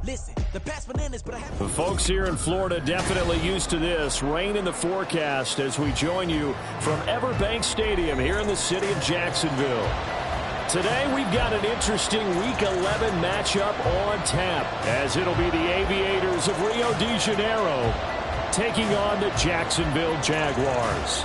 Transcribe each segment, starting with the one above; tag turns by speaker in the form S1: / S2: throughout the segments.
S1: Listen, the best bananas, but I have...
S2: The folks here in Florida definitely used to this. Rain in the forecast as we join you from Everbank Stadium here in the city of Jacksonville. Today we've got an interesting Week 11 matchup on tap, as it'll be the Aviators of Rio de Janeiro taking on the Jacksonville Jaguars.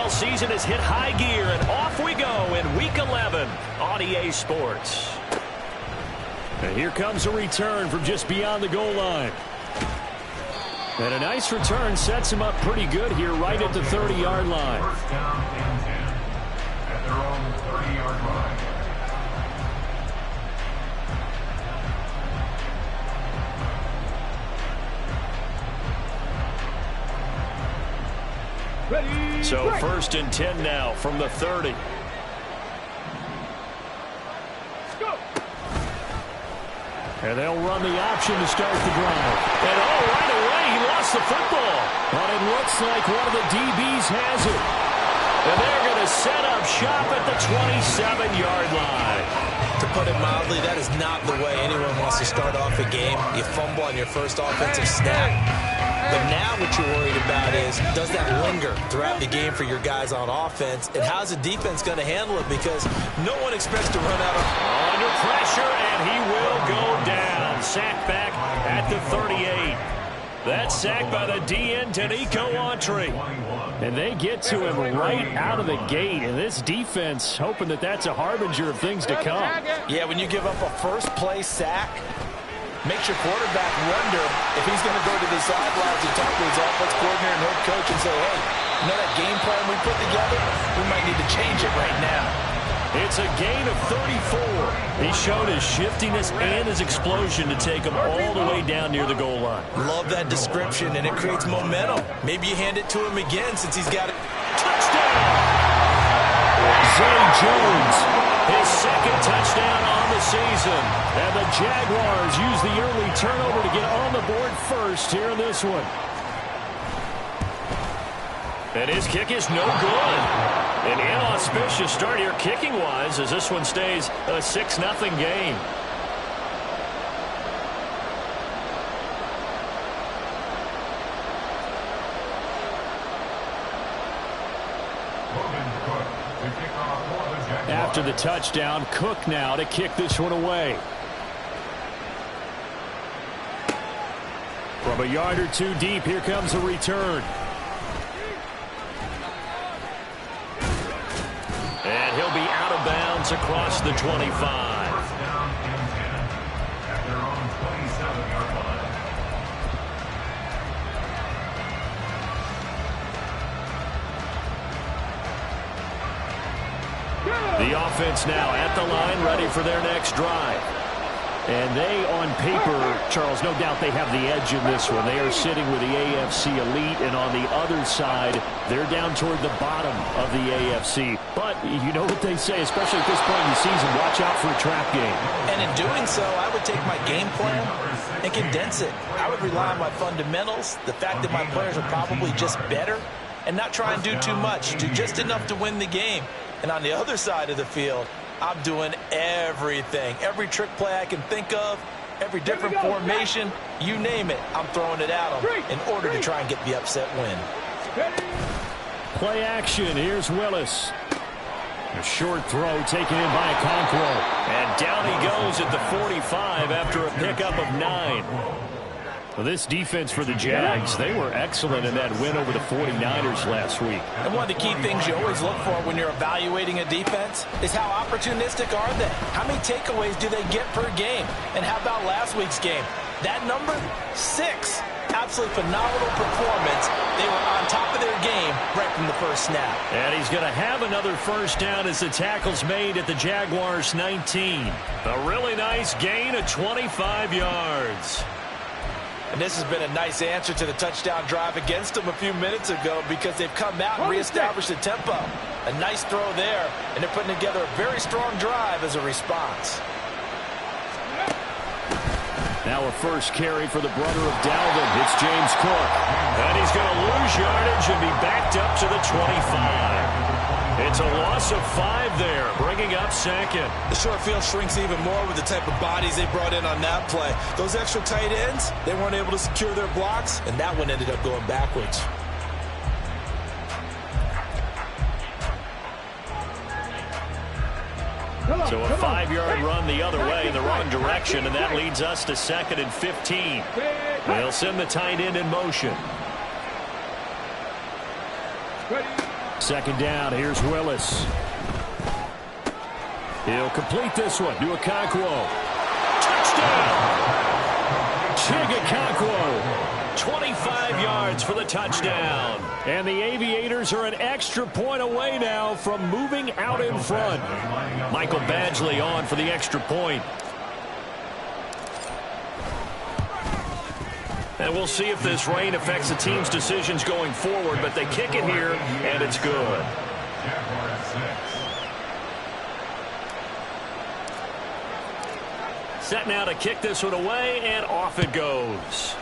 S2: Season has hit high gear, and off we go in Week 11 on EA Sports. And here comes a return from just beyond the goal line. And a nice return sets him up pretty good here right at the 30-yard line.
S3: First down and 10 at their own 30-yard line.
S2: So first and 10 now from the 30. And they'll run the option to start the drive. And right away he lost the football. But it looks like one of the DBs has it. And they're going to set up shop at the 27-yard line.
S4: To put it mildly, that is not the way anyone wants to start off a game. You fumble on your first offensive snap. But now what you're worried about is, does that linger throughout the game for your guys on offense? And how's the defense going to handle it? Because no one expects to run out of...
S2: Under pressure, and he will go down. Sacked back at the 38. That's sacked by the DN, Tanico Autry. And they get to him right out of the gate. And this defense hoping that that's a harbinger of things to come.
S4: Yeah, when you give up a first-play sack, makes your quarterback wonder if he's going to go to the sidelines and talk to his offense coordinator and head coach and say, hey, you know that game plan we put together? We might need to change it right now.
S2: It's a gain of 34. He showed his shiftiness and his explosion to take him all the way down near the goal line.
S4: Love that description, and it creates momentum. Maybe you hand it to him again since he's got it.
S2: Touchdown! Zay Jones, his second touchdown on the season. And the Jaguars use the early turnover to get on the board first here in this one. And his kick is no good. An inauspicious start here kicking-wise as this one stays a 6-0 game. After the touchdown, Cook now to kick this one away. From a yard or two deep, here comes a return. And he'll be out of bounds across the 25.
S3: First down and 10 at their own 27-yard line.
S2: The offense now at the line, ready for their next drive. And they, on paper, Charles, no doubt they have the edge in this one. They are sitting with the AFC elite, and on the other side, they're down toward the bottom of the AFC. But you know what they say, especially at this point in the season, watch out for a trap game.
S4: And in doing so, I would take my game plan and condense it. I would rely on my fundamentals, the fact that my players are probably just better, and not try and do too much, do just enough to win the game. And on the other side of the field, I'm doing everything. Every trick play I can think of, every different formation, you name it, I'm throwing it at them in order to try and get the upset win.
S2: Play action. Here's Willis. A short throw taken in by Okonkwo. And down he goes at the 45 after a pickup of 9. Well, this defense for the Jags, they were excellent in that win over the 49ers last week.
S4: And one of the key things you always look for when you're evaluating a defense is how opportunistic are they? How many takeaways do they get per game? And how about last week's game? That number? 6. Absolutely phenomenal performance. They were on top of their game right from the first snap.
S2: And he's going to have another first down as the tackle's made at the Jaguars 19. A really nice gain of 25 yards.
S4: And this has been a nice answer to the touchdown drive against them a few minutes ago because they've come out and reestablished the tempo. A nice throw there, and they're putting together a very strong drive as a response.
S2: Now a first carry for the brother of Dalvin. It's James Cook. And he's going to lose yardage and be backed up to the 25. It's a loss of 5 there, bringing up second.
S4: The short field shrinks even more with the type of bodies they brought in on that play. Those extra tight ends, they weren't able to secure their blocks, and that one ended up going backwards.
S2: So a 5-yard run the other way in the wrong direction, and that leads us to 2nd and 15. They'll send the tight end in motion. Second down, here's Willis. He'll complete this one to Okonkwo. Touchdown! Okonkwo. 25 yards for the touchdown. And the Aviators are an extra point away now from moving out in front. Michael Badgley on for the extra point. And we'll see if this rain affects the team's decisions going forward, but they kick it here, and it's good. Set now to kick this one away, and off it goes.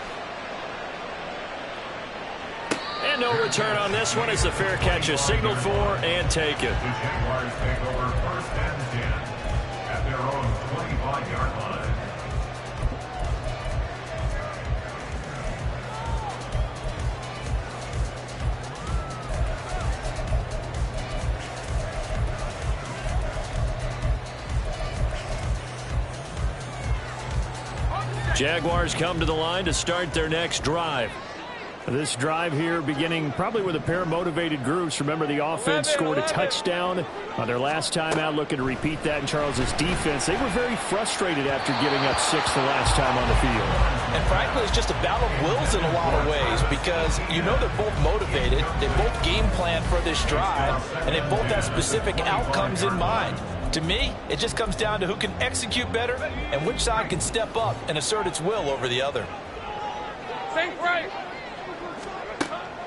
S2: And no return on this one as the fair catch is signaled for and taken.
S3: The Jaguars take over 1st and 10 at their own 25-yard line.
S2: Jaguars come to the line to start their next drive. This drive here beginning probably with a pair of motivated groups. Remember, the offense scored a touchdown on their last time out, looking to repeat that in Charles's defense. They were very frustrated after giving up 6 the last time on the field.
S4: And frankly, it's just a battle of wills in a lot of ways because you know they're both motivated, they both game plan for this drive, and they both have specific outcomes in mind. To me, it just comes down to who can execute better and which side can step up and assert its will over the other.
S5: Think right.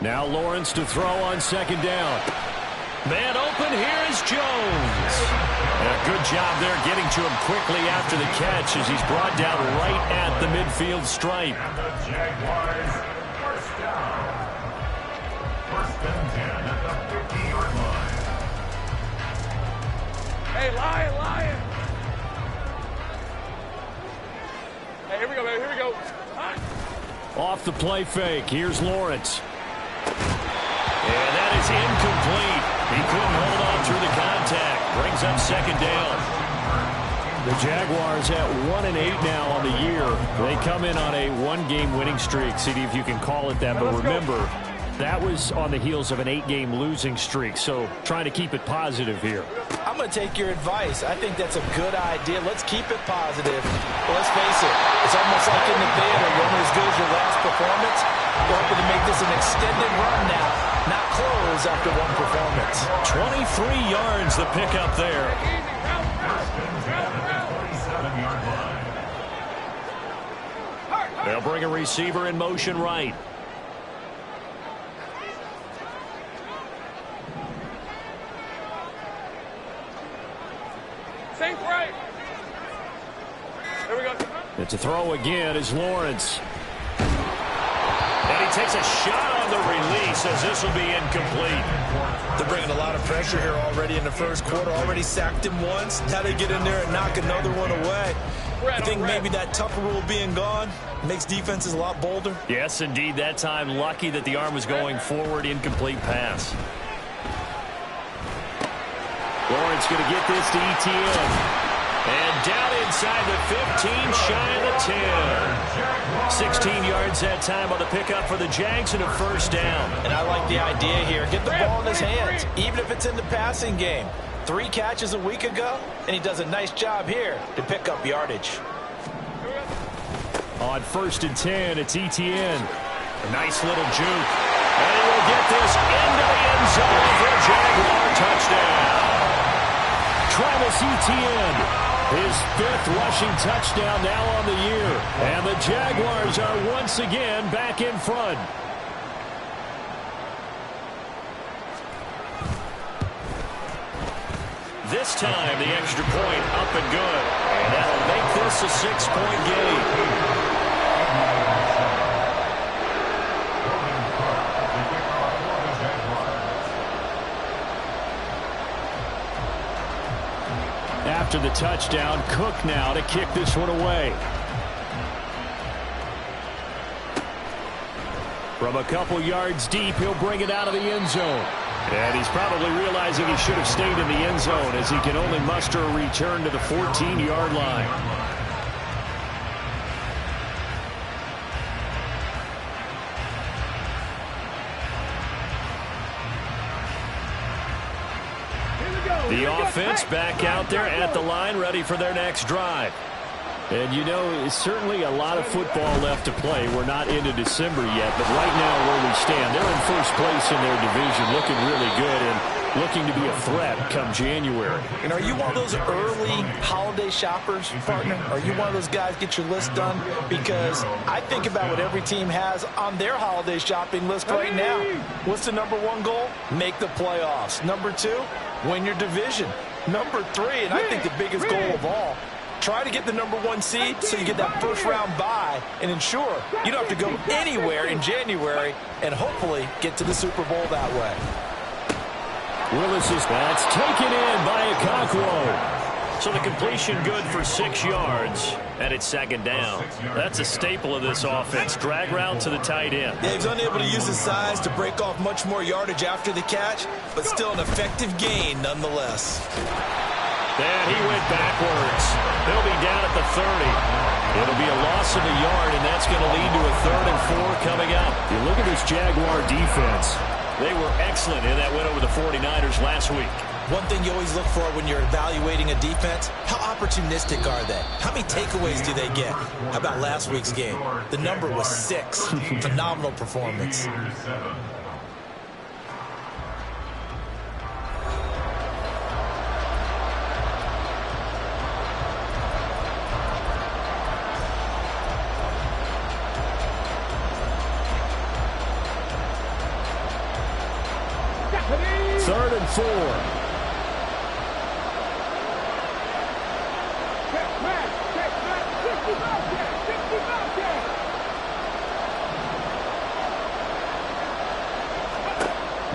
S2: Now Lawrence to throw on second down. Man open, here is Jones. And a good job there getting to him quickly after the catch as he's brought down right at the midfield stripe.
S3: And the Jaguars, 1st down. 1st and 10 at the 50-yard line.
S5: Hey, Lion. Hey, here we go, baby. Here we go.
S2: Off the play fake, here's Lawrence. And that is incomplete. He couldn't hold on through the contact. Brings up second down. The Jaguars at 1-8 now on the year. They come in on a 1-game winning streak. See if you can call it that. But remember, that was on the heels of an 8-game losing streak. So trying to keep it positive here.
S4: I'm going to take your advice. I think that's a good idea. Let's keep it positive. But let's face it, it's almost like in the theater. You're only as good as your last performance. We're hoping to make this an extended run now, not close after one performance.
S2: 23 yards the pickup there.
S3: 27-yard line.
S2: They'll bring a receiver in motion right.
S5: Think right. Here we go.
S2: It's a throw again is Lawrence. And he takes a shot on the release as this will be incomplete.
S4: They're bringing a lot of pressure here already in the first quarter. Already sacked him once. Now they get in there and knock another one away. I think maybe that tougher rule being gone makes defenses a lot bolder.
S2: Yes, indeed. That time lucky that the arm was going forward. Incomplete pass. Lawrence going to get this to ETN. And down inside the 15, shy of the 10. 16 yards that time on the pickup for the Jags and a first down.
S4: And I like the idea here. Get the ball in his hands, even if it's in the passing game. 3 catches a week ago, and he does a nice job here to pick up yardage.
S2: On 1st and 10, it's ETN. A nice little juke. And he will get this into the end zone for a Jaguar touchdown. Travis Etienne, his 5th rushing touchdown now on the year. And the Jaguars are once again back in front. This time, the extra point up and good. And that'll make this a 6-point game. After the touchdown, Cook now to kick this one away. From a couple yards deep, he'll bring it out of the end zone. And he's probably realizing he should have stayed in the end zone as he can only muster a return to the 14-yard line. The offense back out there at the line, ready for their next drive. And, you know, it's certainly a lot of football left to play. We're not into December yet, but right now where we stand, they're in first place in their division, looking really good and looking to be a threat come January.
S4: And are you one of those early holiday shoppers, partner? Are you one of those guys get your list done? Because I think about what every team has on their holiday shopping list right now. What's the number one goal? Make the playoffs. Number two, win your division. Number three, and I think the biggest goal of all, try to get the number one seed so you get that first round bye and ensure you don't have to go anywhere in January and hopefully get to the Super Bowl that way.
S2: Willis is that's taken in by Okonkwo. So the completion good for 6 yards, and it's second down. That's a staple of this offense. Drag route to the tight end.
S4: Yeah, he's unable to use his size to break off much more yardage after the catch, but still an effective gain nonetheless.
S2: And he went backwards. He'll be down at the 30. It'll be a loss of a yard, and that's going to lead to a 3rd and 4 coming up. You look at this Jaguar defense. They were excellent in that win over the 49ers last week.
S4: One thing you always look for when you're evaluating a defense, how opportunistic are they? How many takeaways do they get? How about last week's game? The number was 6. Phenomenal performance.
S2: Third and 4.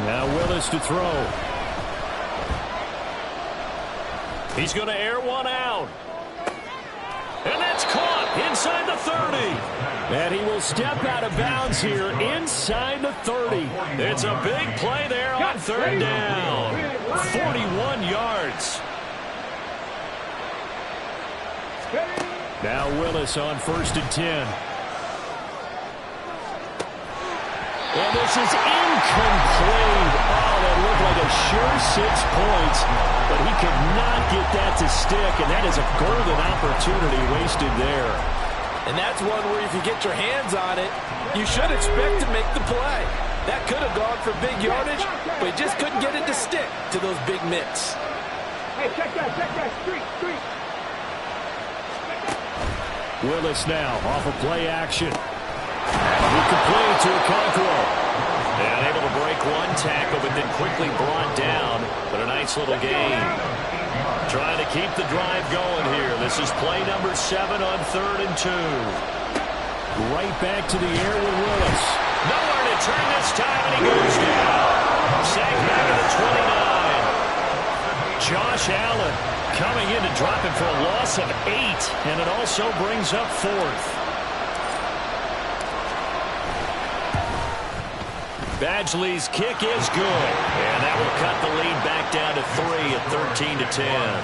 S2: Now Willis to throw. He's going to air one out. And that's caught inside the 30. And he will step out of bounds here inside the 30. It's a big play there on 3rd down. 41 yards. Now Willis on 1st and 10. And this is incomplete. Oh, that looked like a sure 6 points, but he could not get that to stick, and that is a golden opportunity wasted there.
S4: And that's one where if you get your hands on it, you should expect to make the play. That could have gone for big yardage, but he just couldn't get it to stick to those big mitts.
S5: Hey, check that, street.
S2: Willis now off of play action. He completed to Okonkwo. And able to break one tackle, but then quickly brought down. But a nice little gain. Trying to keep the drive going here. This is play number 7 on 3rd and 2. Right back to the air with Willis. Nowhere to turn this time, and he goes down. Sacked back at the 29. Josh Allen coming in to drop him for a loss of 8. And it also brings up 4th. Badgley's kick is good, and that will cut the lead back down to 3 at 13-10.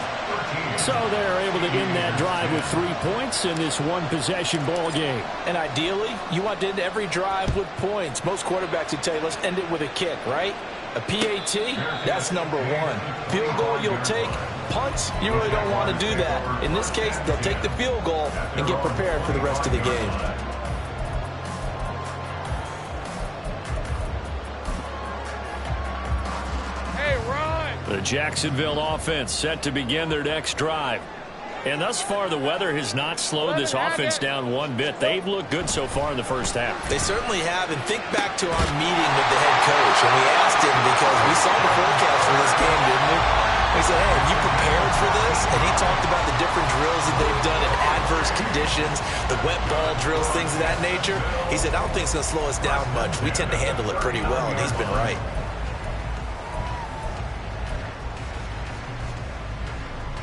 S2: So they're able to end that drive with 3 points in this one-possession ball game.
S4: And ideally, you want to end every drive with points. Most quarterbacks would tell you, let's end it with a kick, right? A PAT, that's number 1. Field goal you'll take. Punts, you really don't want to do that. In this case, they'll take the field goal and get prepared for the rest of the game.
S2: The Jacksonville offense set to begin their next drive. And thus far, the weather has not slowed this offense down one bit. They've looked good so far in the first half.
S4: They certainly have. And think back to our meeting with the head coach. And we asked him because we saw the forecast for this game, didn't we? We said, hey, have you prepared for this? And he talked about the different drills that they've done in adverse conditions, the wet ball drills, things of that nature. He said, I don't think it's going to slow us down much. We tend to handle it pretty well, and he's been right.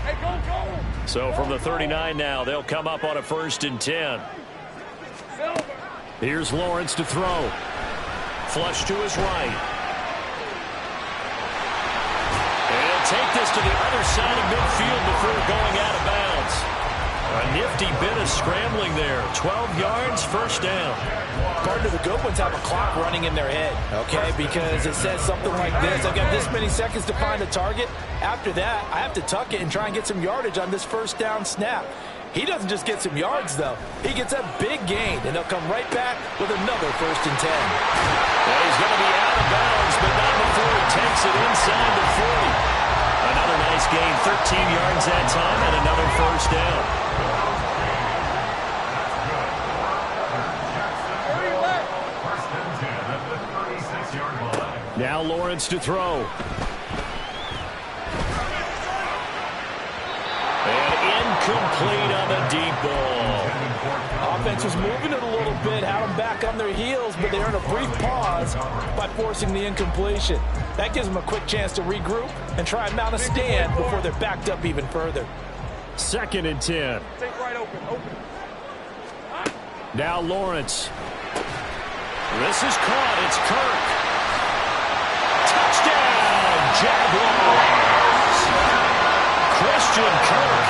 S5: Hey, go!
S2: So from the 39 now, they'll come up on a 1st and 10. Here's Lawrence to throw. Flush to his right. And he'll take this to the other side of midfield before going out of bounds. A nifty bit of scrambling there. 12 yards, 1st down.
S4: Part of the good ones have a clock running in their head, okay, because it says something like this: I've got this many seconds to find a target. After that, I have to tuck it and try and get some yardage on this 1st down snap. He doesn't just get some yards, though. He gets a big gain, and they'll come right back with another 1st and 10.
S2: And he's going to be out of bounds, but not before he takes it inside the 40. Another nice gain, 13 yards that time, and another 1st down. Now Lawrence to throw. And incomplete on the deep ball.
S4: Offense was moving it a little bit, had them back on their heels, but they earned a brief pause by forcing the incompletion. That gives them a quick chance to regroup and try and mount a stand before they're backed up even further.
S2: 2nd and 10.
S5: Take right open.
S2: Now Lawrence. This is caught. It's Kirk. Touchdown, Jaguars. Christian Kirk,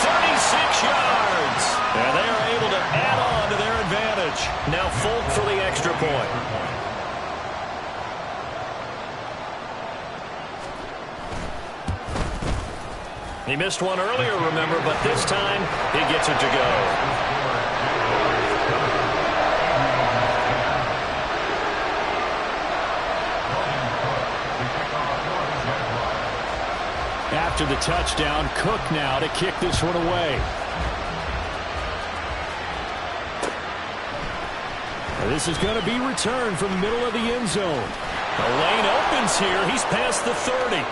S2: 36 yards. And they are able to add on to their advantage. Now Folk for the extra point. He missed one earlier, remember, but this time he gets it to go. After the touchdown, Cook now to kick this one away. This is going to be returned from the middle of the end zone. The lane opens here. He's past the 30.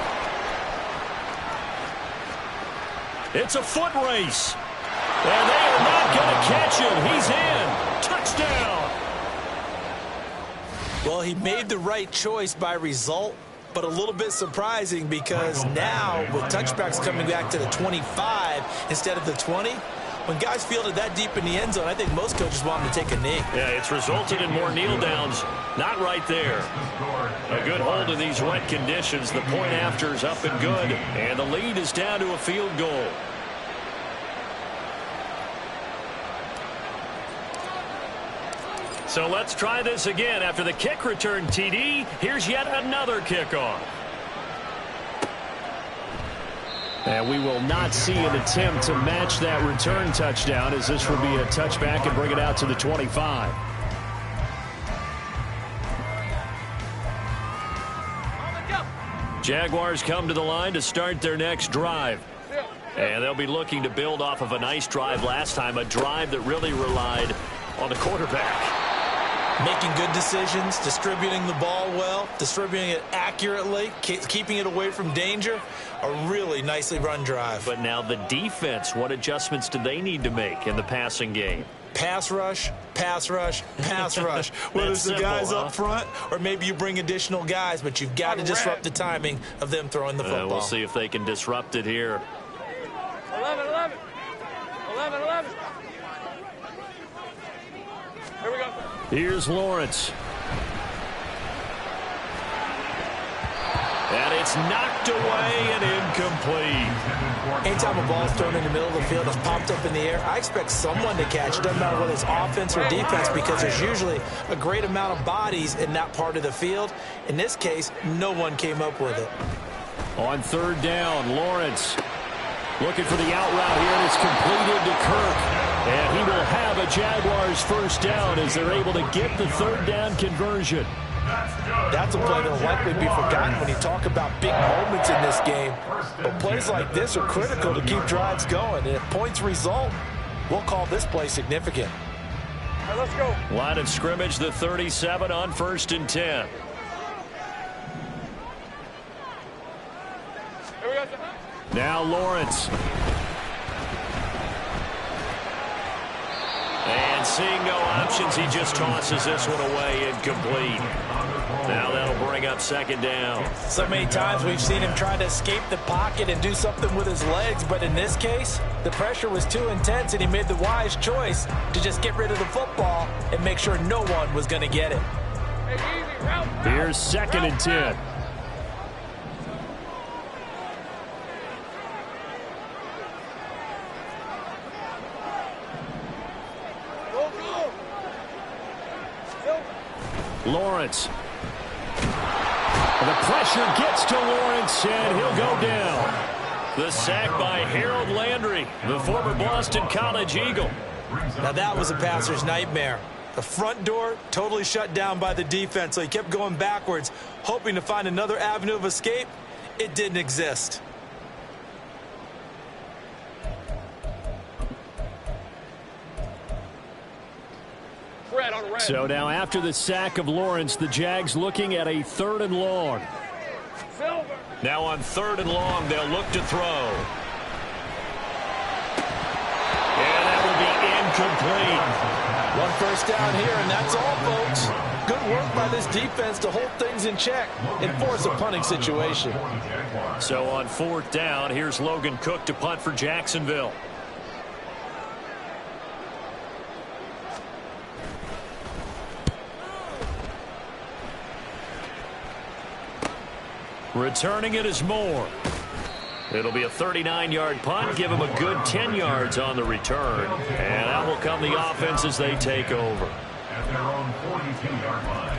S2: It's a foot race. And they are not going to catch him. He's in. Touchdown.
S4: Well, he made the right choice by result, but a little bit surprising because now with touchbacks coming back to the 25 instead of the 20, when guys fielded that deep in the end zone, I think most coaches want them to take a knee.
S2: Yeah, it's resulted in more kneel downs. Not right there. A good hold in these wet conditions. The point after is up and good, and the lead is down to a field goal. So let's try this again. After the kick return TD, here's yet another kickoff. And we will not see an attempt to match that return touchdown, as this will be a touchback and bring it out to the 25. Jaguars come to the line to start their next drive. And they'll be looking to build off of a nice drive last time, a drive that really relied on the quarterback.
S4: Making good decisions, distributing the ball well, distributing it accurately, keeping it away from danger. A really nicely run drive.
S2: But now the defense, what adjustments do they need to make in the passing game?
S4: Pass rush, pass rush, pass rush. Whether it's the guys up front or maybe you bring additional guys, but you've got to disrupt the timing of them throwing the football.
S2: We'll see if they can disrupt it here.
S5: 11. Here we go.
S2: Here's Lawrence. And it's knocked away and incomplete.
S4: Anytime a ball's thrown in the middle of the field, it's popped up in the air, I expect someone to catch it. Doesn't matter whether it's offense or defense, because there's usually a great amount of bodies in that part of the field. In this case, no one came up with it.
S2: On 3rd down, Lawrence looking for the out route here, and it's completed to Kirk. And he will have a Jaguars 1st down as they're able to get the 3rd down conversion.
S4: That's a play that will likely be forgotten when you talk about big moments in this game. But plays like this are critical to keep drives going. And if points result, we'll call this play significant.
S5: All right, let's go.
S2: Line of scrimmage, the 37 on 1st and 10.
S5: Here we go.
S2: Now Lawrence. And And seeing no options, he just tosses this one away, incomplete. Now that'll bring up second down.
S4: So many times we've seen him try to escape the pocket and do something with his legs, but in this case, the pressure was too intense and he made the wise choice to just get rid of the football and make sure no one was going to get it.
S2: Here's 2nd and 10. Lawrence. The pressure gets to Lawrence, and he'll go down. The sack by Harold Landry, the former Boston College Eagle.
S4: Now that was a passer's nightmare. The front door totally shut down by the defense, so he kept going backwards, hoping to find another avenue of escape. It didn't exist.
S2: So now after the sack of Lawrence, the Jags looking at a 3rd and long. Now on 3rd and long, they'll look to throw. And that will be incomplete.
S4: One first down here, and that's all, folks. Good work by this defense to hold things in check and force a punting situation.
S2: So on 4th down, here's Logan Cook to punt for Jacksonville. Returning it is Moore. It'll be a 39-yard punt. Give him a good 10 yards on the return. And out will come the offense as they take over.
S3: At their own 42-yard line.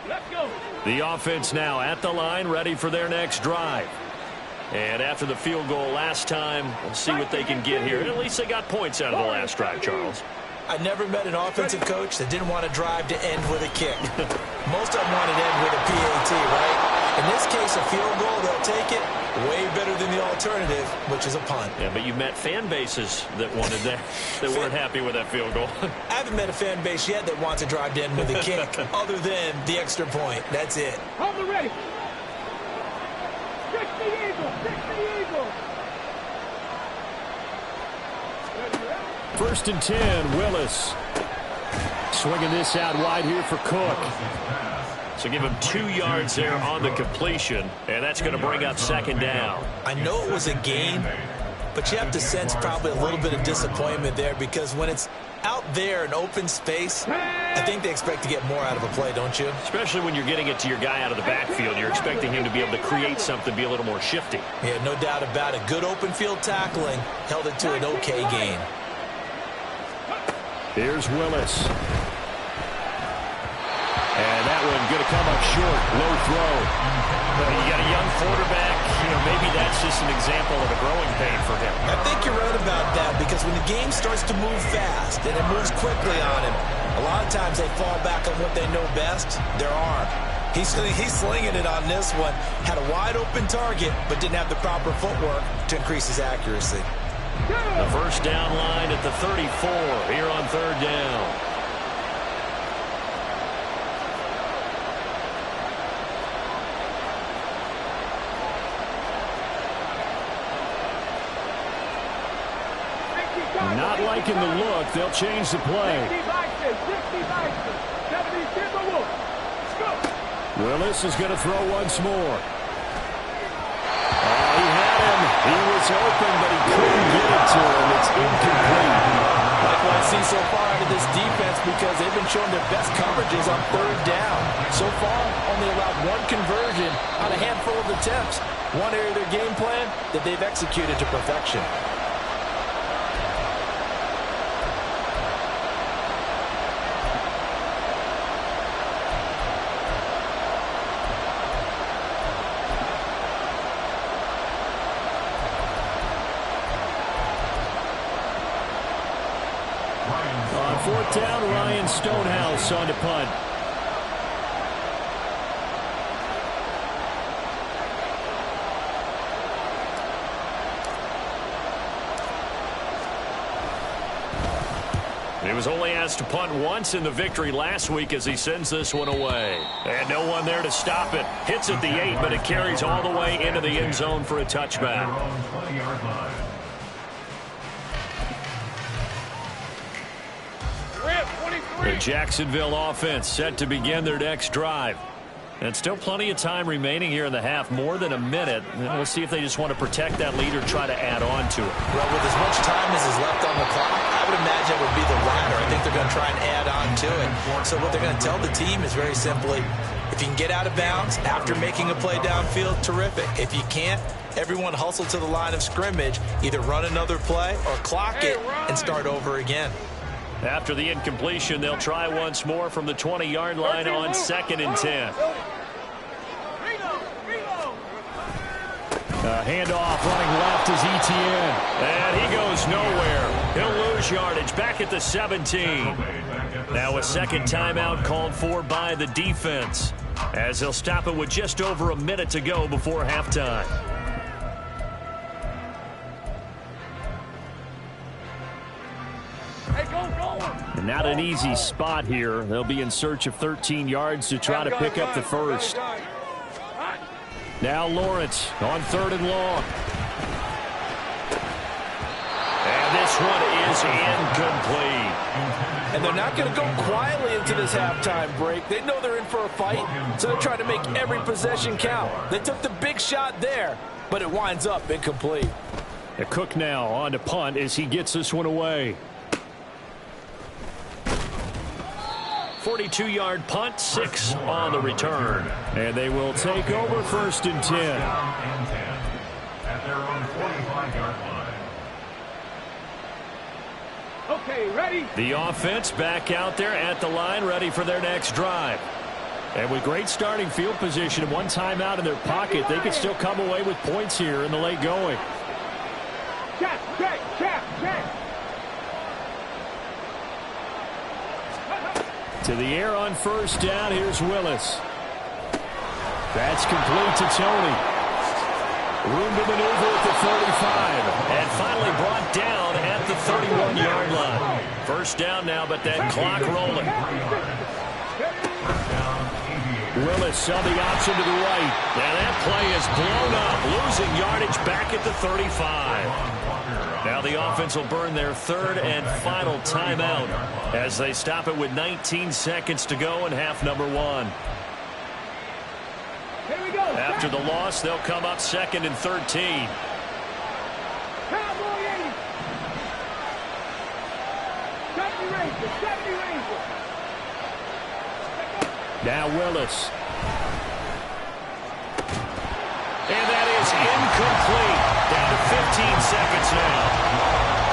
S5: Let's go.
S2: The offense now at the line, ready for their next drive. And after the field goal last time, we'll see what they can get here. And at least they got points out of the last drive, Charles.
S4: I never met an offensive coach that didn't want to drive to end with a kick. Most of them want to end with a PAT, right? In this case, a field goal, they'll take it. Way better than the alternative, which is a punt.
S2: Yeah, but you met fan bases that wanted that, that weren't happy with that field goal.
S4: I haven't met a fan base yet that wants to drive to end with a kick, other than the extra point. That's it.
S5: Hold it ready. 60 Eagles. 60 Eagles.
S2: 1st and 10, Willis. Swinging this out wide here for Cook. So give him 2 yards there on the completion, and that's going to bring up 2nd down.
S4: I know it was a gain, but you have to sense probably a little bit of disappointment there, because when it's out there in open space, I think they expect to get more out of a play, don't you?
S2: Especially when you're getting it to your guy out of the backfield. You're expecting him to be able to create something, be a little more shifty.
S4: Yeah, no doubt about it. Good open field tackling held it to an okay gain.
S2: Here's Willis. And that one going to come up short. Low throw. You got a young quarterback. Maybe that's just an example of a growing pain for him.
S4: I think you're right about that, because when the game starts to move fast and it moves quickly on him, a lot of times they fall back on what they know best, their arm. He's slinging it on this one. Had a wide open target, but didn't have the proper footwork to increase his accuracy.
S2: The first down line at the 34 here on 3rd down. Not liking the look. They'll change the play. Willis is going to throw once more. He had him. He was open, but he couldn't get it to him. It's incomplete.
S4: Like what I see so far out of this defense, because they've been showing their best coverages on 3rd down. So far, only allowed 1 conversion on a handful of attempts. One area of their game plan that they've executed to perfection.
S2: On 4th down, Ryan Stonehouse on to punt. He was only asked to punt once in the victory last week as he sends this one away. And no one there to stop it. Hits at the 8, but it carries all the way into the end zone for a touchback. The Jacksonville offense set to begin their next drive. And still plenty of time remaining here in the half, more than a minute. And we'll see if they just want to protect that lead or try to add on to it.
S4: Well, with as much time as is left on the clock, I would imagine it would be the latter. I think they're going to try and add on to it. So what they're going to tell the team is very simply, if you can get out of bounds after making a play downfield, terrific. If you can't, everyone hustle to the line of scrimmage, either run another play or clock it and start over again.
S2: After the incompletion, they'll try once more from the 20-yard line on 2nd and 10. Handoff running left is Etienne. And he goes nowhere. He'll lose yardage back at the 17. Now a second timeout called for by the defense, as he'll stop it with just over a minute to go before halftime. And not an easy spot here. They'll be in search of 13 yards to try to pick up the first. Now Lawrence on 3rd and long. And this one is incomplete.
S6: And they're not going to go quietly into this halftime break. They know they're in for a fight, so they're trying to make every possession count. They took the big shot there, but it winds up incomplete.
S2: And Cook now on to punt as he gets this one away. 42-yard punt, 6 on the return. And they will take over 1st and 10.
S3: At their own 45-yard line.
S5: Okay, ready?
S2: The offense back out there at the line, ready for their next drive. And with great starting field position and one timeout in their pocket, they could still come away with points here in the late going.
S5: Check, check, check, check.
S2: To the air on 1st down. Here's Willis. That's complete to Tony. Room to maneuver at the 35. And finally brought down at the 31-yard line. 1st down now, but that clock rolling. Willis on the option to the right. And that play is blown up. Losing yardage back at the 35. Now the offense will burn their 3rd and final timeout as they stop it with 19 seconds to go in half number 1.
S5: Here we go.
S2: After the loss, they'll come up 2nd and 13.
S5: Cowboy 80. 70 Rangers, 70 Rangers.
S2: Now Willis. And that is incomplete. Down to 15 seconds now.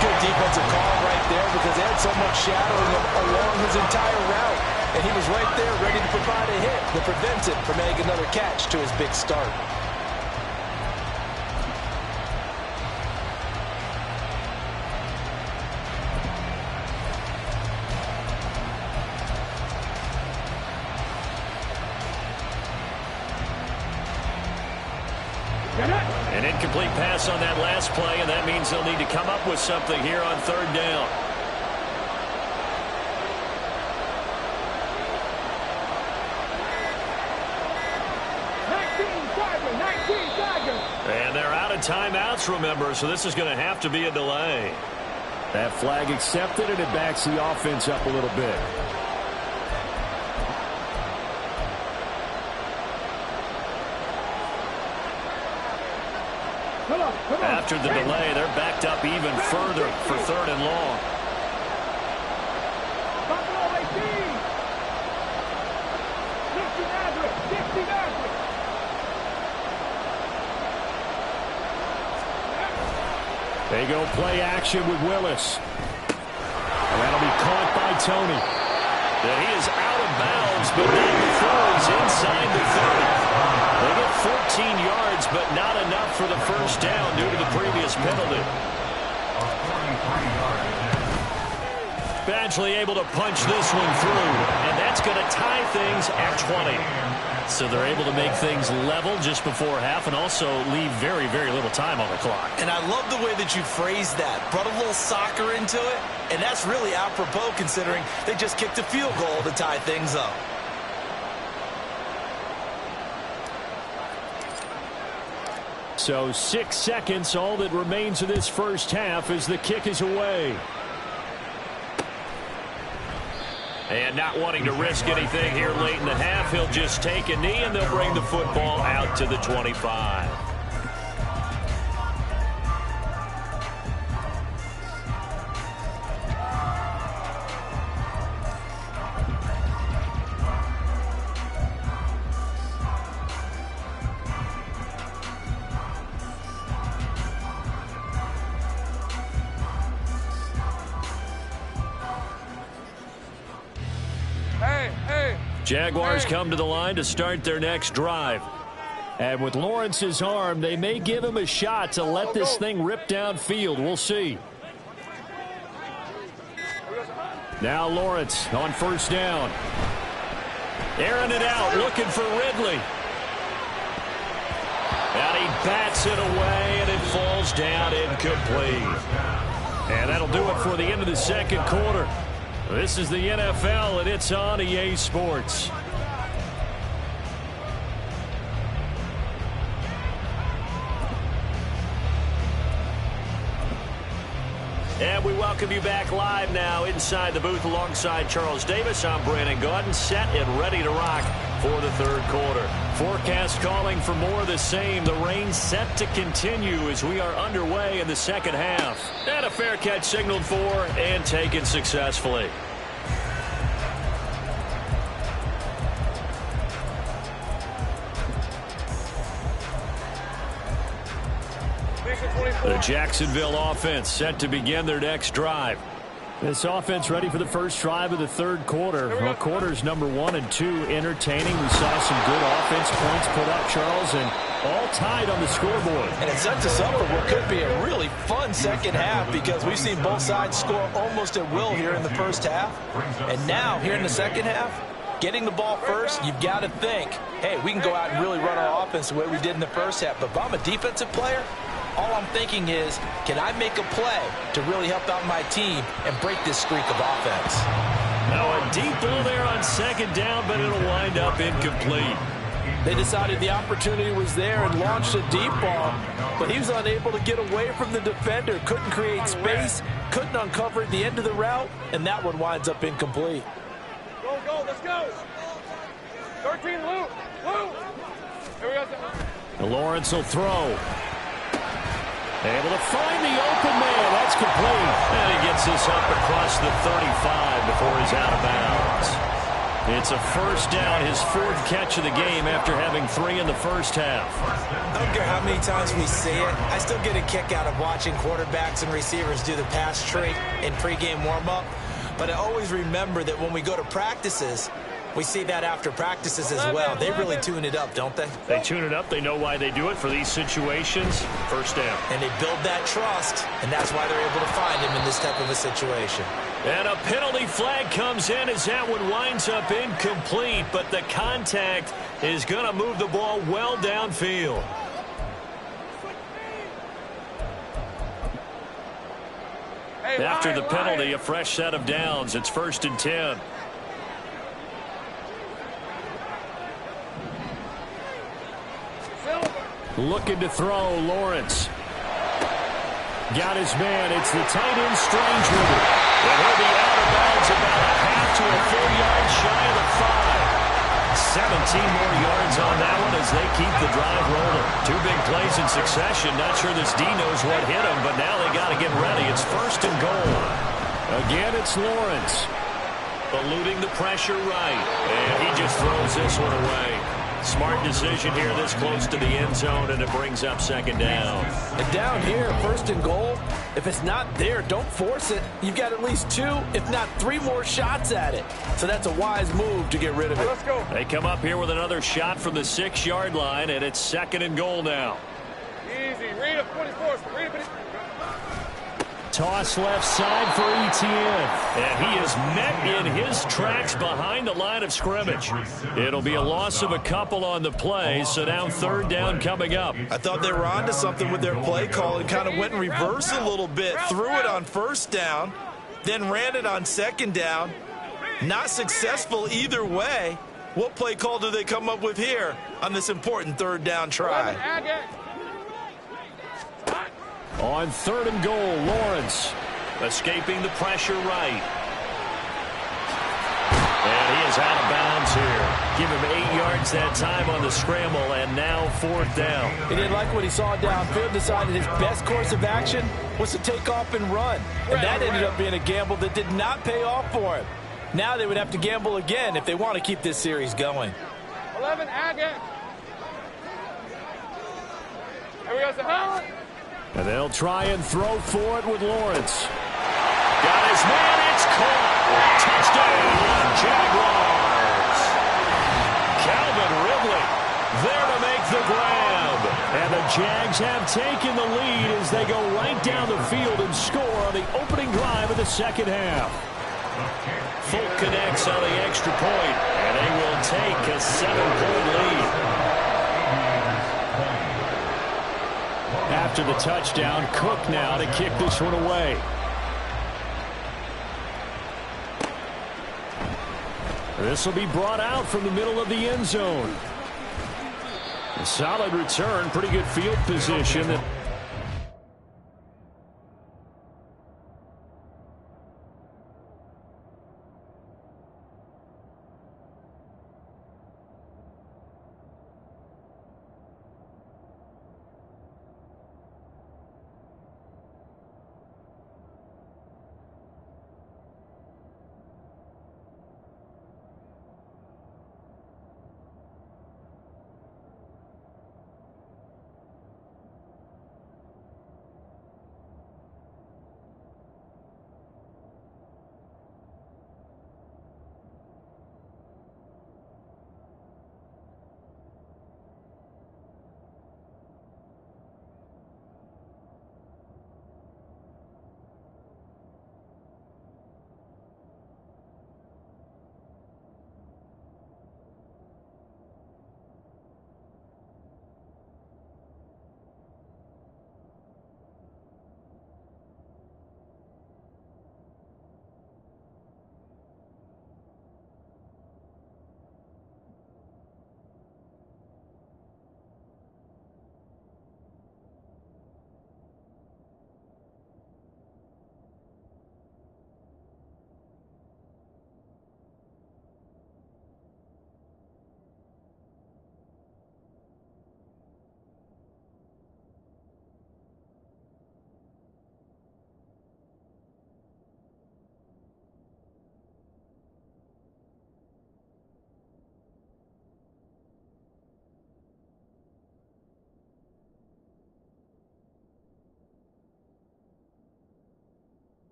S4: Good defensive call right there because they had so much shadowing him along his entire route. And he was right there ready to provide a hit to prevent him from making another catch to his big start.
S2: An incomplete pass on that last play, and that means they'll need to come up with something here on 3rd down. And they're out of timeouts, remember, so this is going to have to be a delay. That flag accepted, and it backs the offense up a little bit. After the delay, they're backed up even further for 3rd and long. They go play action with Willis. And that'll be caught by Tony. And he is out of bounds, but not before he's inside the 30. They get 14 yards, but not enough for the 1st down due to the previous penalty. Badgley able to punch this one through, and that's going to tie things at 20. So they're able to make things level just before half and also leave very, very little time on the clock.
S4: And I love the way that you phrased that. Brought a little soccer into it, and that's really apropos considering they just kicked a field goal to tie things up.
S2: So 6 seconds, all that remains of this first half as the kick is away. And not wanting to risk anything here late in the half, he'll just take a knee and they'll bring the football out to the 25. Jaguars come to the line to start their next drive. And with Lawrence's arm, they may give him a shot to let this thing rip downfield. We'll see. Now Lawrence on first down. Airing it out, looking for Ridley. And he bats it away, and it falls down incomplete. And that'll do it for the end of the second quarter. This is the NFL, and it's on EA Sports. And we welcome you back live now inside the booth alongside Charles Davis. I'm Brandon Gaudin, set and ready to rock for the third quarter. Forecast calling for more of the same. The rain set to continue as we are underway in the second half. And a fair catch signaled for and taken successfully. The Jacksonville offense set to begin their next drive. This offense ready for the first drive of the third quarter. Well, quarters number 1 and 2 entertaining. We saw some good offense points put up, Charles, and all tied on the scoreboard.
S4: And it sets us up for what could be a really fun second half because we've seen both sides score almost at will here in the first half. And now, here in the second half, getting the ball first, you've got to think, hey, we can go out and really run our offense the way we did in the first half. But if I'm a defensive player, all I'm thinking is, can I make a play to really help out my team and break this streak of offense?
S2: Now a deep ball there on second down, but it'll wind up incomplete.
S6: They decided the opportunity was there and launched a deep ball, but he was unable to get away from the defender, couldn't create space, couldn't uncover at the end of the route, and that one winds up incomplete.
S5: Go, go, let's go. 13, Lou. Lou. Here we go.
S2: Lawrence will throw. Able to find the open man. That's complete. And he gets this up across the 35 before he's out of bounds. It's a first down, his 4th catch of the game after having 3 in the first half.
S4: I don't care how many times we see it. I still get a kick out of watching quarterbacks and receivers do the pass trick in pregame warm-up. But I always remember that when we go to practices, we see that after practices as well. They really tune it up, don't they?
S2: They tune it up. They know why they do it for these situations. First down.
S4: And they build that trust, and that's why they're able to find him in this type of a situation.
S2: And a penalty flag comes in as that one winds up incomplete, but the contact is going to move the ball well downfield. After the penalty, a fresh set of downs. It's 1st and 10. Looking to throw, Lawrence. Got his man. It's the tight end, Strange with it. And he'll be out of bounds about a half to a full yard shy of the 5. 17 more yards on that one as they keep the drive rolling. 2 big plays in succession. Not sure this D knows what hit him, but now they got to get ready. It's 1st and goal. Again, it's Lawrence. Eluding the pressure right. And he just throws this one away. Smart decision here this close to the end zone, and it brings up 2nd down.
S6: And down here, 1st and goal, if it's not there, don't force it. You've got at least 2, if not 3 more shots at it. So that's a wise move to get rid of it.
S5: Let's go.
S2: They come up here with another shot from the 6-yard line, and it's 2nd and goal now.
S5: Easy. Read it, 24. Read it.
S2: Toss left side for Etienne. And he is met in his tracks behind the line of scrimmage. It'll be a loss of a couple on the play, so now third down coming up.
S4: I thought they were onto something with their play call and kind of went in reverse a little bit. Threw it on first down, then ran it on second down. Not successful either way. What play call do they come up with here on this important third down try?
S2: On third and goal, Lawrence escaping the pressure right. And he is out of bounds here. Give him 8 yards that time on the scramble, and now fourth down.
S6: He didn't like what he saw downfield, decided his best course of action was to take off and run. And that ended up being a gamble that did not pay off for him. Now they would have to gamble again if they want to keep this series going.
S5: 11, Agate. Here we go, Sahara.
S2: And they'll try and throw for it with Lawrence. Got his man, it's caught. Touchdown, Jaguars. Calvin Ridley there to make the grab. And the Jags have taken the lead as they go right down the field and score on the opening drive of the second half. Folk connects on the extra point, and they will take a 7-point lead. After the touchdown, Cook now to kick this one away. This will be brought out from the middle of the end zone. A solid return, pretty good field position.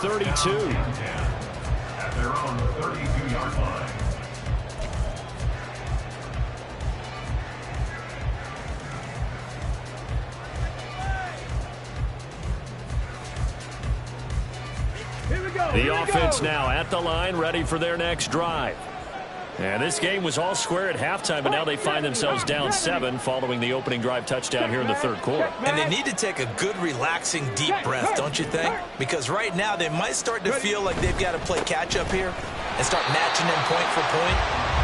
S2: 32.
S3: At their own 32-yard line.
S2: The offense now at the line, ready for their next drive. And this game was all square at halftime, and now they find themselves down 7 following the opening drive touchdown here in the third quarter.
S4: And they need to take a good, relaxing, deep breath, don't you think? Because right now they might start to feel like they've got to play catch-up here and start matching them point for point.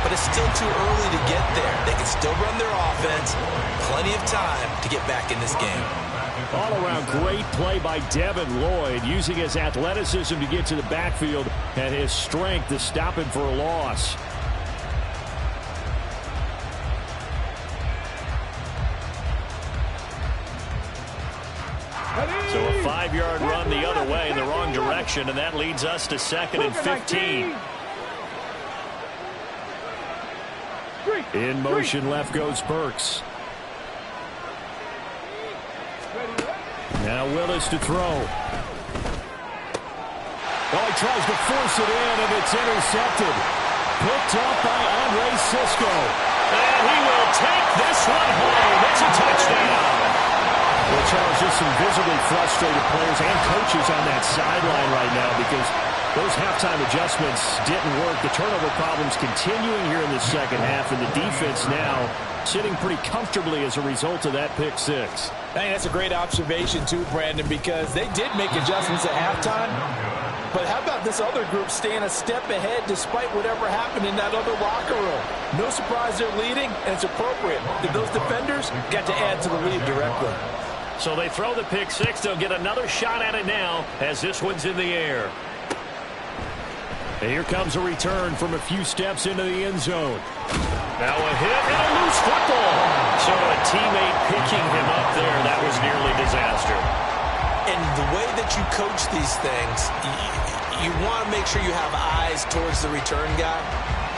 S4: But it's still too early to get there. They can still run their offense. Plenty of time to get back in this game.
S2: All-around great play by Devin Lloyd, using his athleticism to get to the backfield and his strength to stop him for a loss. So a 5-yard run the other way in the wrong direction, and that leads us to 2nd and 15. In motion left goes Burks. Now Willis to throw. Oh, he tries to force it in, and it's intercepted. Picked up by Andre Cisco. And he will take this one home. It's a touchdown. Well, Charles, just some visibly frustrated players and coaches on that sideline right now because those halftime adjustments didn't work. The turnover problems continuing here in the second half, and the defense now sitting pretty comfortably as a result of that pick six.
S6: I think that's a great observation, too, Brandon, because they did make adjustments at halftime. But how about this other group staying a step ahead despite whatever happened in that other locker room? No surprise they're leading, and it's appropriate. Those defenders got to add to the lead directly.
S2: So they throw the pick six. They'll get another shot at it now as this one's in the air. And here comes a return from a few steps into the end zone. Now a hit and a loose football. So a teammate picking him up there. That was nearly disaster.
S4: And the way that you coach these things, you want to make sure you have eyes towards the return guy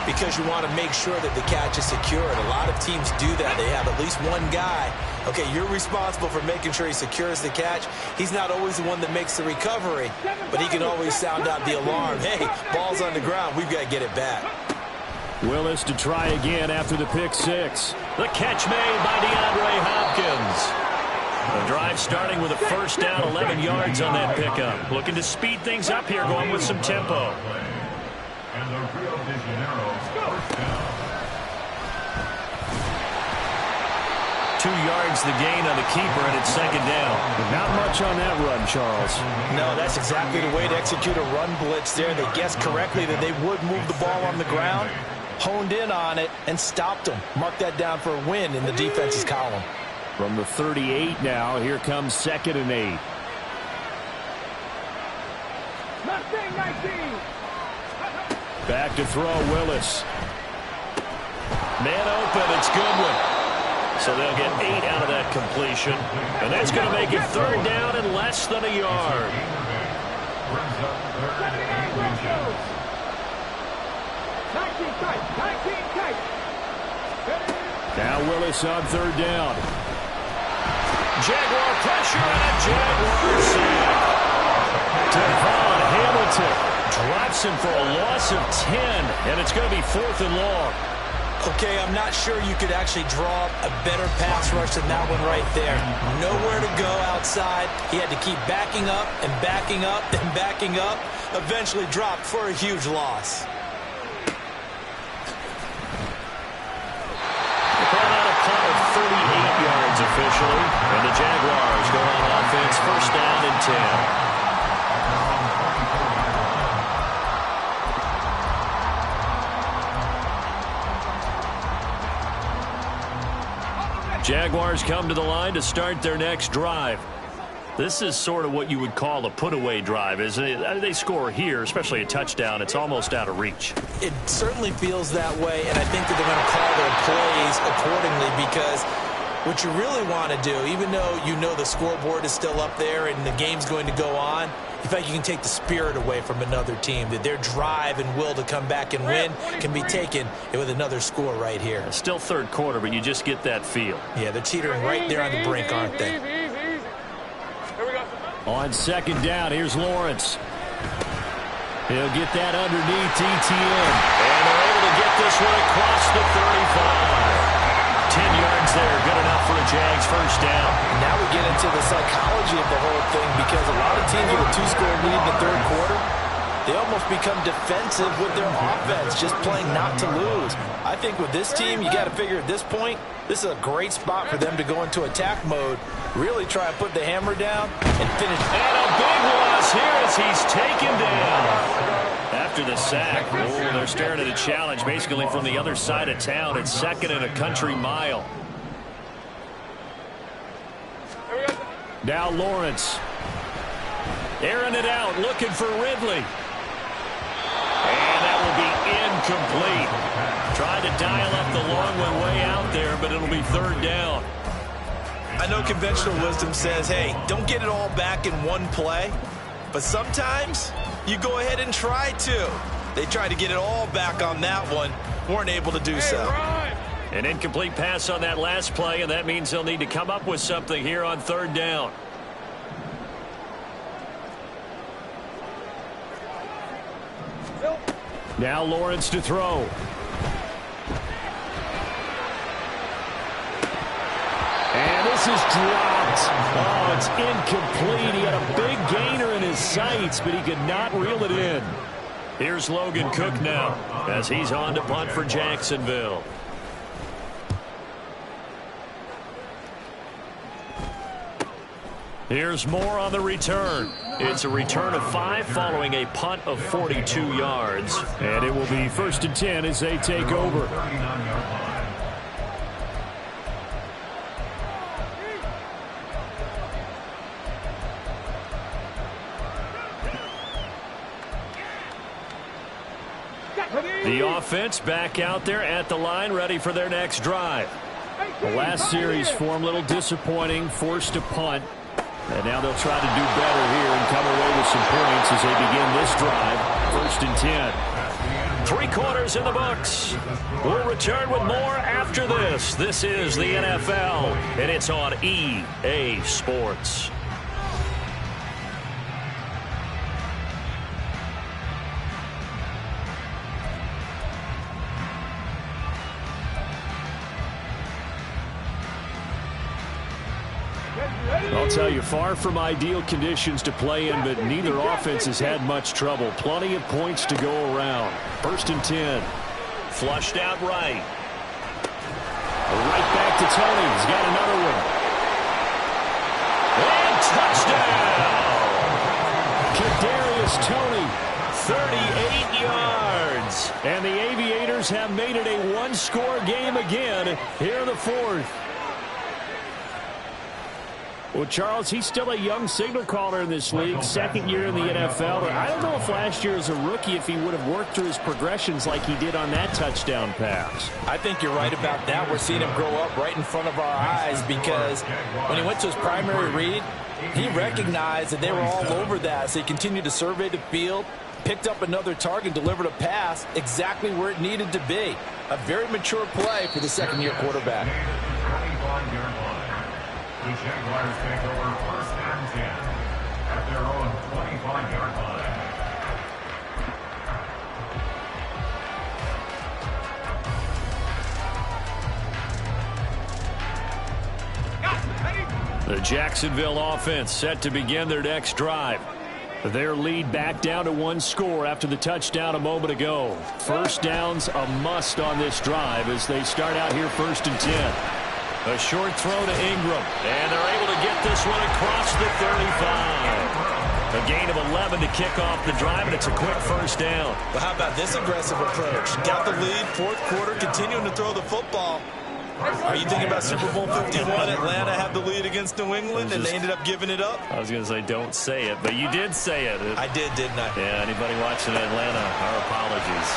S4: because you want to make sure that the catch is secure. And a lot of teams do that. They have at least one guy. Okay, you're responsible for making sure he secures the catch. He's not always the one that makes the recovery, but he can always sound out the alarm. Hey, ball's on the ground. We've got to get it back.
S2: Willis to try again after the pick six. The catch made by DeAndre Hopkins. The drive starting with a first down, 11 yards on that pickup. Looking to speed things up here, going with some tempo.
S3: And the Rio de Janeiro first down.
S2: 2 yards the gain on the keeper, and it's second down. Not much on that run, Charles.
S6: No, that's exactly the way to execute a run blitz there. They guessed correctly that they would move the ball on the ground, honed in on it, and stopped them. Mark that down for a win in the defense's column.
S2: From the 38 now, here comes 2nd and 8. Back to throw, Willis. Man open, it's Goodwin. So they'll get 8 out of that completion. And that's going to make it third down and less than a yard. Now Willis on third down. Jaguar pressure and a Jaguar sack. Devon Hamilton drops him for a loss of 10. And it's going to be 4th and long.
S4: Okay, I'm not sure you could actually draw a better pass rush than that one right there. Nowhere to go outside. He had to keep backing up and backing up and backing up. Eventually dropped for a huge loss.
S2: Brought out a punt of 38 yards officially. And the Jaguars go on offense, first down and 10. Jaguars come to the line to start their next drive. This is sort of what you would call a put-away drive, isn't it? They score here, especially a touchdown. It's almost out of reach.
S4: It certainly feels that way, and I think that they're going to call their plays accordingly, because what you really want to do, even though you know the scoreboard is still up there and the game's going to go on, in fact, you can take the spirit away from another team, that their drive and will to come back and win can be taken with another score right here.
S2: Still third quarter, but you just get that feel.
S4: Yeah, they're teetering right there on the brink, aren't they?
S2: On second down, here's Lawrence. He'll get that underneath ETN. And they're able to get this one across the 35. 10 yards there, good enough for a Jags first down.
S6: Now we get into the psychology of the whole thing, because a lot of teams with a 2-score lead in the third quarter, they almost become defensive with their offense, just playing not to lose. I think with this team, you got to figure at this point, this is a great spot for them to go into attack mode, really try and put the hammer down and finish.
S2: And a big loss here as he's taken down. After the sack, they're staring at a challenge basically from the other side of town. It's second and a country mile. Now Lawrence. Airing it out, looking for Ridley. And that will be incomplete. Tried to dial up the long one way out there, but it'll be third down.
S4: I know conventional wisdom says, hey, don't get it all back in one play. But sometimes you go ahead and try to. They tried to get it all back on that one. Weren't able to do so.
S2: An incomplete pass on that last play, and that means they'll need to come up with something here on third down. Now Lawrence to throw. And this is dropped. Oh, it's incomplete. He had a big gainer in his sights, but he could not reel it in. Here's Logan Cook now as he's on to punt for Jacksonville. Here's Moore on the return. It's a return of 5 following a punt of 42 yards. And it will be 1st and 10 as they take over. The offense back out there at the line, ready for their next drive. The last series for them a little disappointing, forced to punt. And now they'll try to do better here and come away with some points as they begin this drive. 1st and 10. 3 quarters in the books. We'll return with more after this. This is the NFL, and it's on EA Sports. I'll tell you, far from ideal conditions to play in, but neither offense has had much trouble. Plenty of points to go around. 1st and 10. Flushed out right. Right back to Tony. He's got another one. And touchdown! Kadarius Toney, 38 yards. And the Aviators have made it a 1-score game again here in the 4th. Well, Charles, he's still a young signal caller in this league, 2nd year in the NFL. But I don't know if last year as a rookie, if he would have worked through his progressions like he did on that touchdown pass.
S6: I think you're right about that. We're seeing him grow up right in front of our eyes, because when he went to his primary read, he recognized that they were all over that. So he continued to survey the field, picked up another target, delivered a pass exactly where it needed to be. A very mature play for the 2nd-year quarterback.
S3: The Jaguars take over 1st and 10 at their own 25-yard line.
S2: The Jacksonville offense set to begin their next drive. Their lead back down to 1 score after the touchdown a moment ago. 1st down's a must on this drive as they start out here 1st and 10. A short throw to Ingram, and they're able to get this one across the 35. A gain of 11 to kick off the drive, and it's a quick 1st down.
S4: But how about this aggressive approach? Got the lead, 4th quarter, continuing to throw the football. Are you thinking about Super Bowl 51? Atlanta had the lead against New England, and they ended up giving it up?
S2: I was going to say, don't say it, but you did say it.
S4: I did, didn't I?
S2: Yeah, anybody watching Atlanta, our apologies.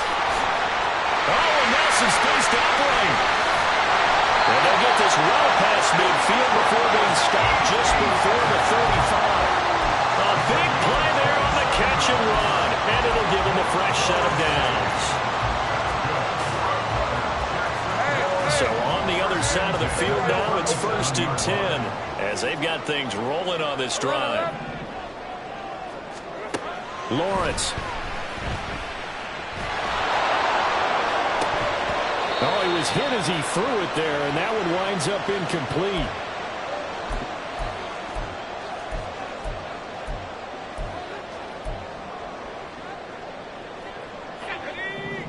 S2: Oh, and Nelson stays upright. And they'll get this well past midfield before being stopped just before the 35. A big play there on the catch and run, and it'll give them a fresh set of downs. So on the other side of the field now, it's 1st and 10 as they've got things rolling on this drive. Lawrence. Oh, he was hit as he threw it there, and that one winds up incomplete.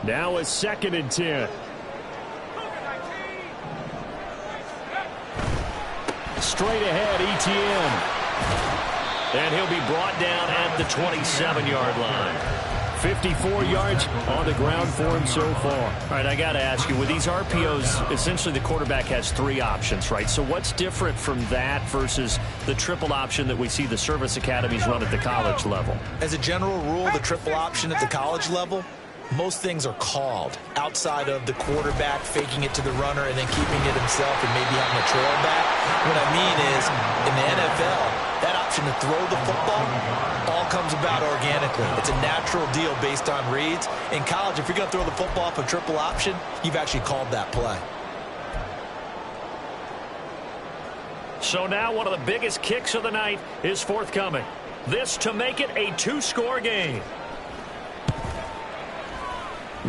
S2: Now it's 2nd and 10. Straight ahead, Etienne. And he'll be brought down at the 27-yard line. 54 yards on the ground for him so far. All right, I got to ask you, with these RPOs, essentially the quarterback has 3 options, right? So what's different from that versus the triple option that we see the service academies run at the college level?
S4: As a general rule, the triple option at the college level, most things are called outside of the quarterback faking it to the runner and then keeping it himself and maybe having a trail back. What I mean is, in the NFL, that option to throw the football all comes about organically. It's a natural deal based on reads. In college, if you're going to throw the football off a triple option, you've actually called that play.
S2: So now one of the biggest kicks of the night is forthcoming. This to make it a 2-score game.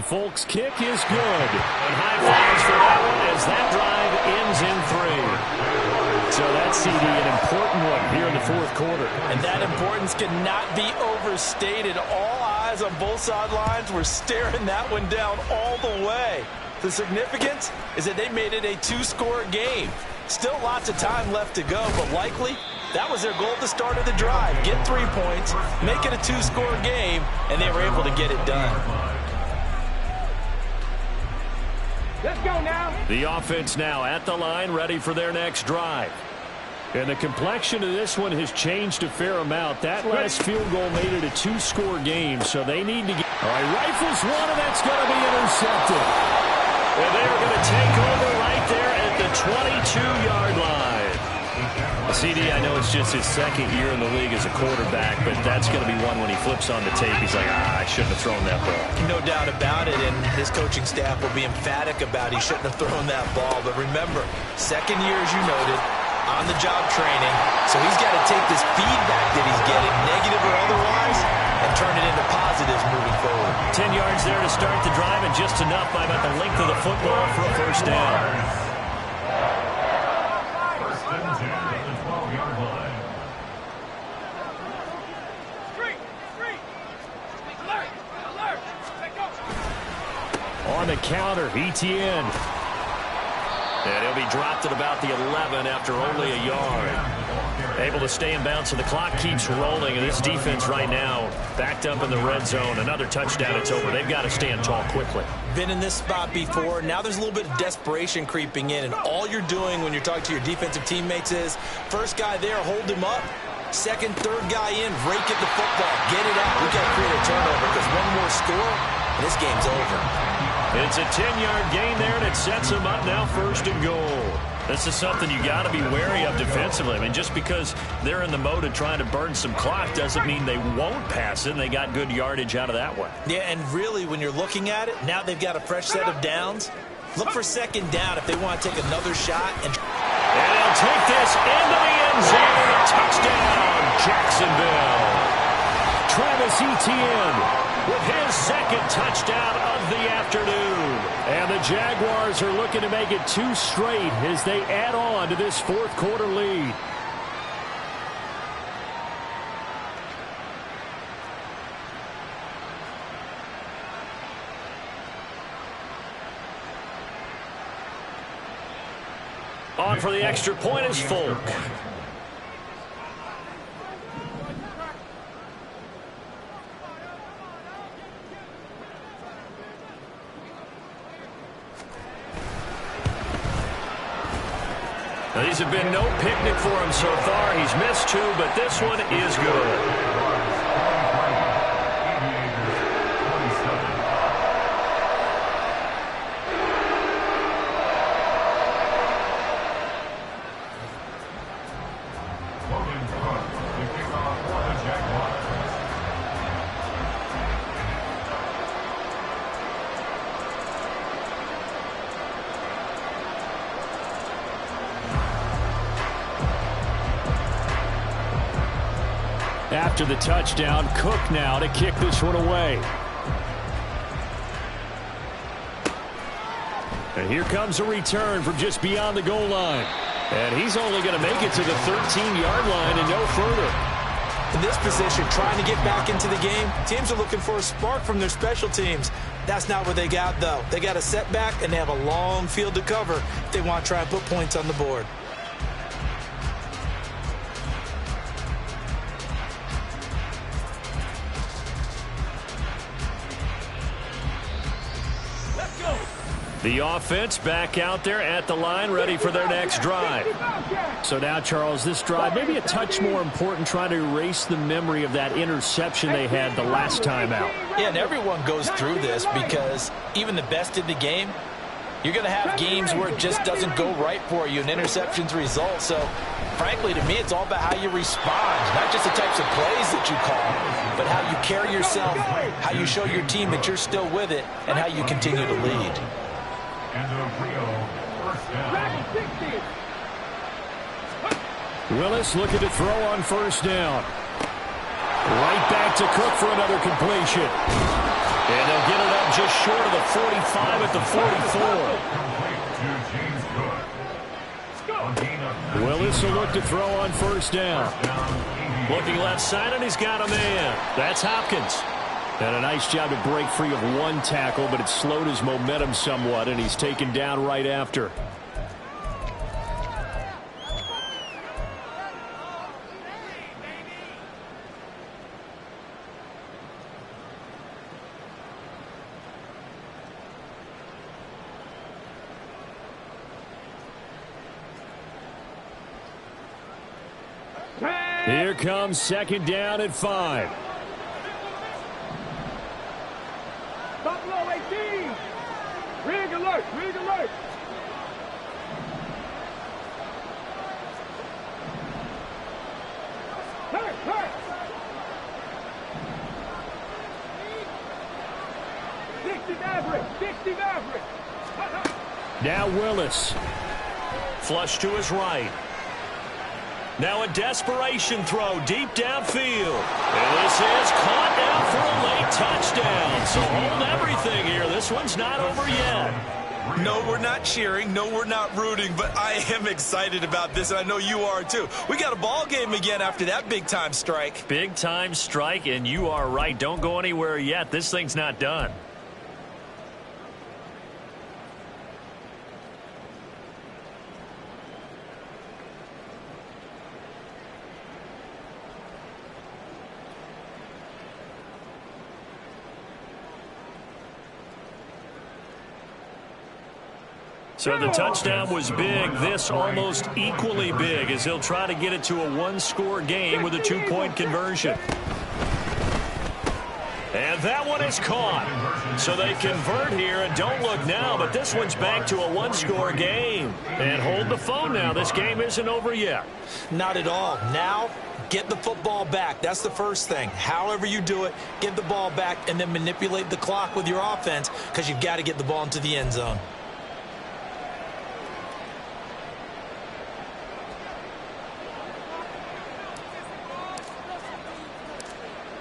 S2: Folks' kick is good. And high fives for that one as that drive ends in 3. So that's CD, an important one here in the 4th quarter.
S6: And that importance cannot be overstated. All eyes on both sidelines were staring that one down all the way. The significance is that they made it a 2-score game. Still lots of time left to go, but likely that was their goal at the start of the drive. Get 3 points, make it a 2-score game, and they were able to get it done.
S5: Let's go now.
S2: The offense now at the line, ready for their next drive. And the complexion of this one has changed a fair amount. That last field goal made it a 2-score game, so they need to get... All right, rifles one, and that's going to be intercepted. And they are going to take over right there at the 22-yard line. CD, I know it's just his 2nd year in the league as a quarterback, but that's going to be one when he flips on the tape. He's like, I shouldn't have thrown that ball.
S4: No doubt about it, and his coaching staff will be emphatic about he shouldn't have thrown that ball. But remember, 2nd year, as you noted, on-the-job training, so he's got to take this feedback that he's getting, negative or otherwise, and turn it into positives moving forward.
S2: 10 yards there to start the drive, and just enough by about the length of the football for a 1st down. On the counter, Etienne. And he'll be dropped at about the 11 after only a yard. Able to stay in bounds, so the clock keeps rolling. And this defense right now backed up in the red zone. Another touchdown, it's over. They've got to stand tall quickly.
S4: Been in this spot before. Now there's a little bit of desperation creeping in. And all you're doing when you're talking to your defensive teammates is, first guy there, hold him up. 2nd, 3rd guy in, rake at the football. Get it out. We got to create a turnover because one more score, and this game's over.
S2: It's a 10-yard gain there, and it sets them up now 1st and goal. This is something you got to be wary of defensively. I mean, just because they're in the mode of trying to burn some clock doesn't mean they won't pass it, and they got good yardage out of that one.
S4: Yeah, and really, when you're looking at it, now they've got a fresh set of downs. Look for 2nd down if they want to take another shot. And
S2: they'll take this into the end zone. Touchdown, Jacksonville. Travis Etienne with his 2nd touchdown of the afternoon. And the Jaguars are looking to make it 2 straight as they add on to this 4th quarter lead. On for the extra point is Folk. These have been no picnic for him so far. He's missed 2, but this one is good. After the touchdown, Cook now to kick this one away. And here comes a return from just beyond the goal line. And he's only going to make it to the 13-yard line and no further.
S4: In this position, trying to get back into the game, teams are looking for a spark from their special teams. That's not what they got, though. They got a setback, and they have a long field to cover if they want to try and put points on the board.
S2: The offense back out there at the line, ready for their next drive. So now, Charles, this drive maybe a touch more important, trying to erase the memory of that interception they had the last time out.
S4: Yeah, and everyone goes through this because even the best in the game, you're going to have games where it just doesn't go right for you and interceptions result. So, frankly, to me, it's all about how you respond, not just the types of plays that you call, but how you carry yourself, how you show your team that you're still with it, and how you continue to lead.
S2: Willis looking to throw on first down. Right back to Cook for another completion. And they'll get it up just short of the 45 at the 44. Willis will look to throw on first down. Looking left side, and he's got a man. That's Hopkins. And a nice job to break free of one tackle, but it slowed his momentum somewhat, and he's taken down right after. Here comes second down at 5.
S5: Buffalo 18. Rig alert, rig alert. Hurt, hurt. 60 average, 60 average.
S2: Now Willis. Flush to his right. Now a desperation throw deep downfield. And this is caught down for a late touchdown. So hold everything here. This one's not over yet.
S7: No, we're not cheering. No, we're not rooting. But I am excited about this, and I know you are too. We got a ball game again after that big-time strike.
S2: Big-time strike, and you are right. Don't go anywhere yet. This thing's not done. So the touchdown was big. This almost equally big as he'll try to get it to a one-score game with a two-point conversion. And that one is caught. So they convert here, and don't look now, but this one's back to a one-score game. And hold the phone now. This game isn't over yet.
S4: Not at all. Now, get the football back. That's the first thing. However you do it, get the ball back and then manipulate the clock with your offense because you've got to get the ball into the end zone.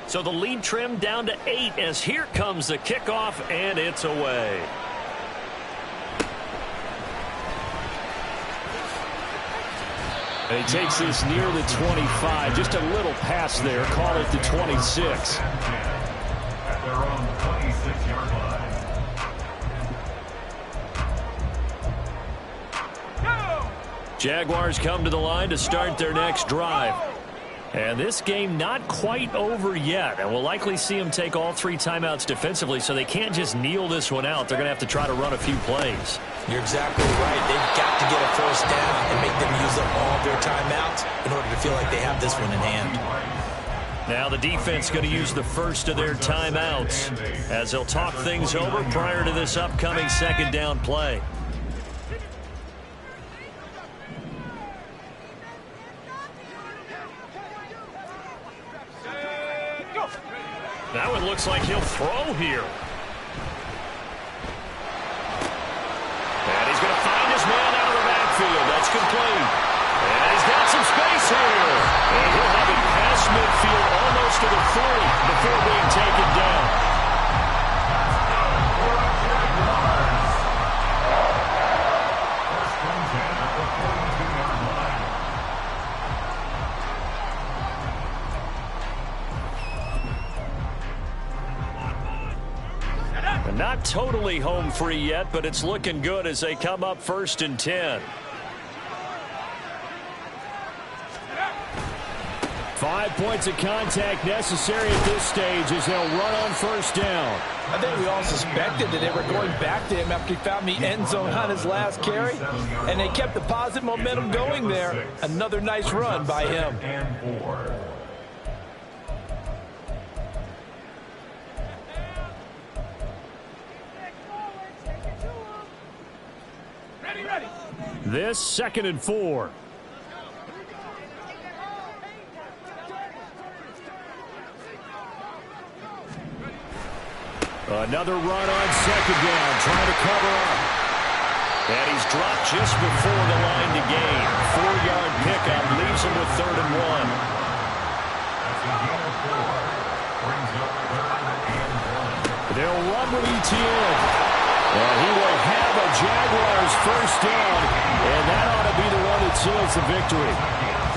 S2: So the lead trimmed down to 8 as here comes the kickoff, and it's away. And he takes this near the 25. Just a little pass there. Call it the 26.
S3: At their own 26-yard line.
S2: Jaguars come to the line to start their next drive. And this game not quite over yet. And we'll likely see them take all 3 timeouts defensively, so they can't just kneel this one out. They're going to have to try to run a few plays.
S4: You're exactly right. They've got to get a first down and make them use up all their timeouts in order to feel like they have this one in hand.
S2: Now the defense going to use the first of their timeouts as they'll talk things over prior to this upcoming second down play. That one looks like he'll throw here. And he's going to find his man out of the backfield. That's complete. And he's got some space here. And he'll have it past midfield almost to the 30 before being taken down. Not totally home free yet, but it's looking good as they come up 1st and 10. 5 points of contact necessary at this stage as they'll run on 1st down.
S6: I think we all suspected that they were going back to him after he found the end zone on his last carry, and they kept the positive momentum going there. Another nice run by him.
S2: This 2nd and 4. Another run on 2nd down, trying to cover up. And he's dropped just before the line to gain. 4-yard pickup leaves him with 3rd and 1. They'll run with ETN. And he will have a Jaguars first down, and that ought to be the one that seals the victory.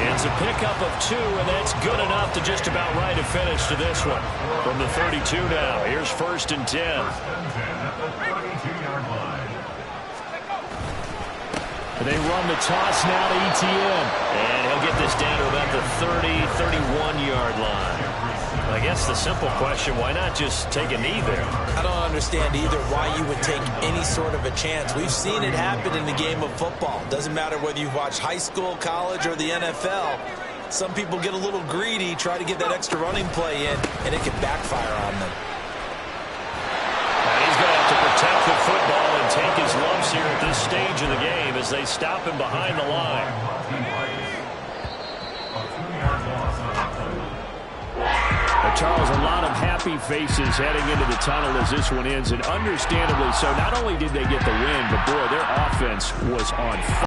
S2: It's a pickup of 2, and that's good enough to just about right a finish to this one. From the 32 now, here's 1st and 10. They run the toss now to ETN, and he'll get this down to about the 30, 31-yard line. I guess the simple question, why not just take a knee there?
S4: I don't understand either why you would take any sort of a chance. We've seen it happen in the game of football. Doesn't matter whether you've watched high school, college, or the NFL. Some people get a little greedy, try to get that extra running play in, and it can backfire on them.
S2: And he's going to have to protect the football and take his lumps here at this stage of the game as they stop him behind the line. Charles, a lot of happy faces heading into the tunnel as this one ends, and understandably so. Not only did they get the win, but boy, their offense was on fire.